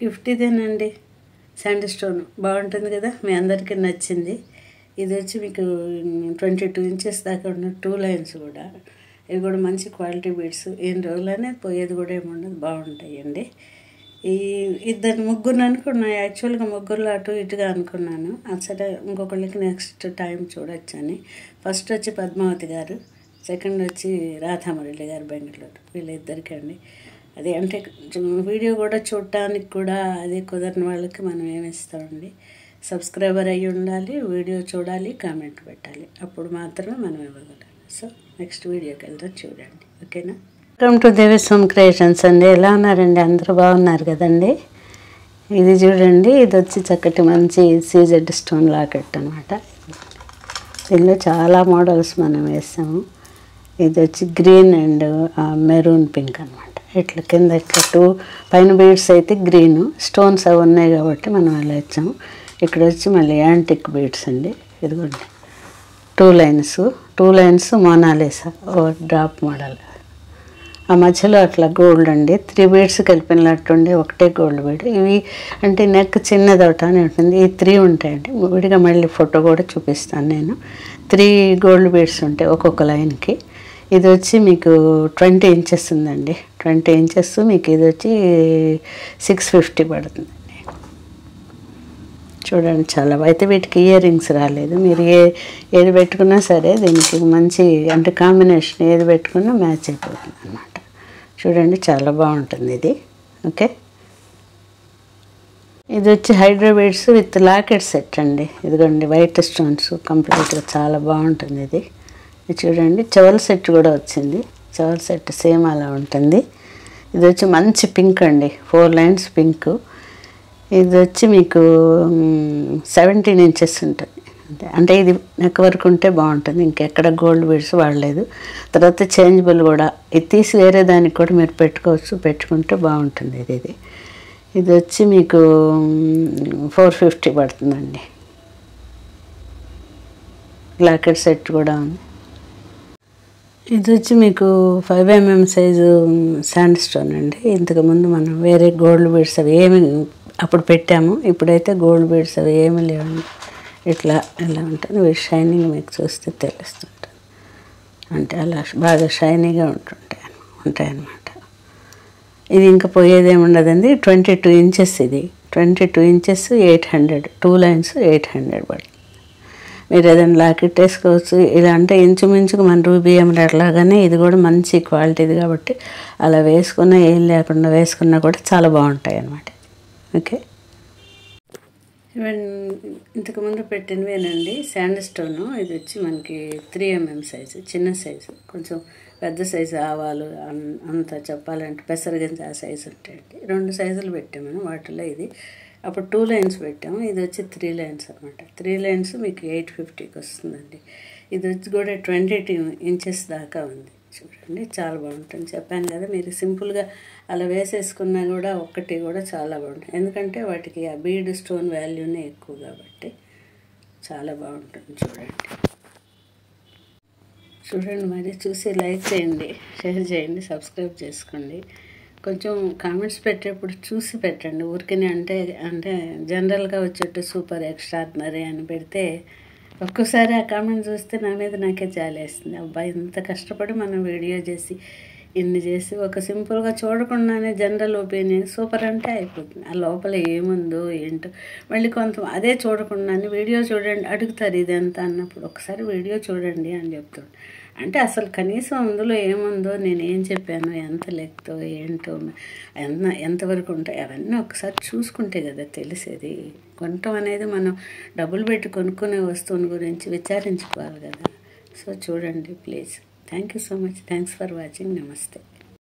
50దేనండి. Sand stone బాగుంటుంది కదా, మీ అందరికీ నచ్చింది. ఇది వచ్చి మీకు 22 ఇంచెస్ దాకా ఉన్న 2 లైన్స్ కూడా. ఇవి కూడా మంచి క్వాలిటీ బీడ్స్. ఎన్ని రోజులనే పోయేది కూడా ఏముండదు, బాగుంటాయండి. ఈ ముగ్గురు అనుకున్నా, యాక్చువల్గా ముగ్గురులో అటు ఇటుగా అనుకున్నాను. అసలు ఇంకొకళ్ళకి నెక్స్ట్ టైం చూడొచ్చని. ఫస్ట్ వచ్చి పద్మావతి గారు, సెకండ్ వచ్చి రాధామురళి గారు బెంగళూరు. వీళ్ళిద్దరికీ అండి. అది అంటే వీడియో కూడా చూడటానికి కూడా అది కుదరని వాళ్ళకి మనం ఏమిస్తామండి, సబ్స్క్రైబర్ అయ్యి ఉండాలి, వీడియో చూడాలి, కామెంట్ పెట్టాలి, అప్పుడు మాత్రమే మనం ఇవ్వగలం. సో నెక్స్ట్ వీడియోకి వెళ్దాం, చూడండి. ఓకేనా? వెల్కమ్ టు దేవిస్వామి క్రియేషన్స్ అండి. ఎలా ఉన్నారండి? అందరూ బాగున్నారు కదండి. ఇది చూడండి, ఇది వచ్చి చక్కటి మంచి సీజెడ్ స్టోన్ లాకెట్ అనమాట. దీనిలో చాలా మోడల్స్ మనం వేసాము. ఇది వచ్చి గ్రీన్ అండ్ మెరూన్ పింక్ అనమాట. ఇట్లా కింద ఇట్లా 2 పైన బీడ్స్ అయితే గ్రీను, స్టోన్స్ అవి ఉన్నాయి కాబట్టి మనం అలా ఇచ్చాము. ఇక్కడ వచ్చి మళ్ళీ యాంటిక్ బీడ్స్ అండి. ఇదిగోండి 2 లైన్స్ మోనాలిసా ఓ డ్రాప్ మోడల్. ఆ మధ్యలో అట్లా గోల్డ్ అండి. 3 బీడ్స్ కలిపినట్టుండి ఒకటే గోల్డ్ బీడ్. ఇవి అంటే నెక్ చిన్నది అవటానే ఉంటుంది. ఈ 3 ఉంటాయండి. విడిగా మళ్ళీ ఫోటో కూడా చూపిస్తాను నేను. 3 గోల్డ్ బీడ్స్ ఉంటాయి ఒక్కొక్క లైన్కి. ఇది వచ్చి మీకు 20 ఇంచెస్ ఉందండి. 20 ఇంచెస్ మీకు ఇది వచ్చి 650 పడుతుందండి. చూడండి, చాలా అయితే వీటికి ఇయర్ రింగ్స్ రాలేదు. మీరు ఏది పెట్టుకున్నా సరే దీనికి మంచి అంటే కాంబినేషన్ ఏది పెట్టుకున్నా మ్యాచ్ అయిపోతుంది అన్నమాట. చూడండి, చాలా బాగుంటుంది ఇది. ఓకే, ఇది వచ్చి హైడ్రోబీడ్స్ విత్ లాకెట్ సెట్ అండి. ఇదిగోండి వైట్ స్టోన్స్ కంప్లీట్గా చాలా బాగుంటుంది ఇది. చూడండి, చెవల్ సెట్ కూడా వచ్చింది. చెవల్ సెట్ సేమ్ అలా ఉంటుంది. ఇది వచ్చి మంచి పింక్ అండి, 4 లైన్స్ పింక్. ఇది వచ్చి మీకు 17 ఇంచెస్ ఉంటుంది. అంటే ఇది నెక్ వరకు ఉంటే బాగుంటుంది, ఇంకెక్కడ గోల్డ్ బీడ్స్ వాడలేదు. తర్వాత చేంజబుల్ కూడా, ఇది తీసి వేరే దానికి కూడా మీరు పెట్టుకోవచ్చు, పెట్టుకుంటే బాగుంటుంది. ఇది వచ్చి మీకు 450 పడుతుందండి. లాకెట్ సెట్ కూడా ఉంది. ఇది వచ్చి మీకు 5 mm సైజు శాండ్ స్టోన్ అండి. ఇంతకుముందు మనం వేరే గోల్డ్ బీడ్స్ అవి ఏమి అప్పుడు పెట్టాము, ఇప్పుడైతే గోల్డ్ బీడ్స్ అవి ఏమి లేవండి. ఇట్లా ఇలా ఉంటుంది. వీటి షైనింగ్ మీకు చూస్తే తెలుస్తుంటుంది. అంటే అలా బాగా షైనీగా ఉంటాయన్నమాట. ఇది ఇంకా పోయేదేమి ఉండదండి. 22 ఇంచెస్ ఇది. 22 ఇంచెస్ 800, 2 లైన్స్ 800 పడుతుంది. మీరు ఏదైనా లాకెట్ వేసుకోవచ్చు. ఇలా అంటే ఇంచుమించుకు మన రూబీ ఎమరాల్డ్ లాగానే ఇది కూడా మంచి క్వాలిటీది కాబట్టి అలా వేసుకున్నా ఏం లేకుండా వేసుకున్నా కూడా చాలా బాగుంటాయి అన్నమాట. ఓకే, ఈవెన్ ఇంతకుముందు పెట్టినవేనండి శాండ్ స్టోను. ఇది వచ్చి మనకి 3 mm సైజు, చిన్న సైజు. కొంచెం పెద్ద సైజు ఆవాలు అంత చెప్పాలంటే పెసరగింజ ఆ సైజు ఉంటాయండి. 2 సైజులు పెట్టాము వాటిలో. ఇది అప్పుడు 2 లైన్స్ పెట్టాము, ఇది వచ్చి 3 లైన్స్ అనమాట. 3 లైన్స్ మీకు 850కి వస్తుందండి. ఇది వచ్చి కూడా 22 ఇంచెస్ దాకా ఉంది. చూడండి, చాలా బాగుంటుంది. చెప్పాను కదా, మీరు సింపుల్గా అలా వేసేసుకున్నా కూడా ఒక్కటి కూడా చాలా బాగుంటుంది. ఎందుకంటే వాటికి ఆ బీడ్ స్టోన్ వాల్యూనే ఎక్కువ కాబట్టి చాలా బాగుంటుంది. చూడండి మరి చూసి లైక్ చేయండి, షేర్ చేయండి, సబ్స్క్రైబ్ చేసుకోండి. కొంచెం కామెంట్స్ పెట్టేప్పుడు చూసి పెట్టండి. ఊరికనే అంటే జనరల్గా వచ్చేట్టు సూపర్ ఎక్స్ట్రాడినరీ అని పెడితే ఒక్కోసారి ఆ కామెంట్ చూస్తే నా మీద నాకే జాలేస్తుంది. అబ్బాయి ఇంత కష్టపడి మనం వీడియో చేసి ఇన్ని చేసి ఒక సింపుల్గా చూడకుండానే జనరల్ ఒపీనియన్ సూపర్ అంటే అయిపోతుంది. ఆ లోపల ఏముందో ఏంటో మళ్ళీ అదే చూడకుండానే వీడియో చూడండి అడుగుతారు ఇదంతా అన్నప్పుడు ఒకసారి వీడియో చూడండి అని చెప్తాడు. అంటే అసలు కనీసం అందులో ఏముందో, నేను ఏం చెప్పాను, ఎంత లెక్కతో ఏంటో, ఎంతవరకు ఉంటాయి అవన్నీ ఒకసారి చూసుకుంటే కదా తెలిసేది. కొనటం అనేది మనం డబ్బులు పెట్టి కొనుక్కునే వస్తువుని గురించి విచారించుకోవాలి కదా. సో చూడండి please. Thank you so much. Thanks for watching. నమస్తే.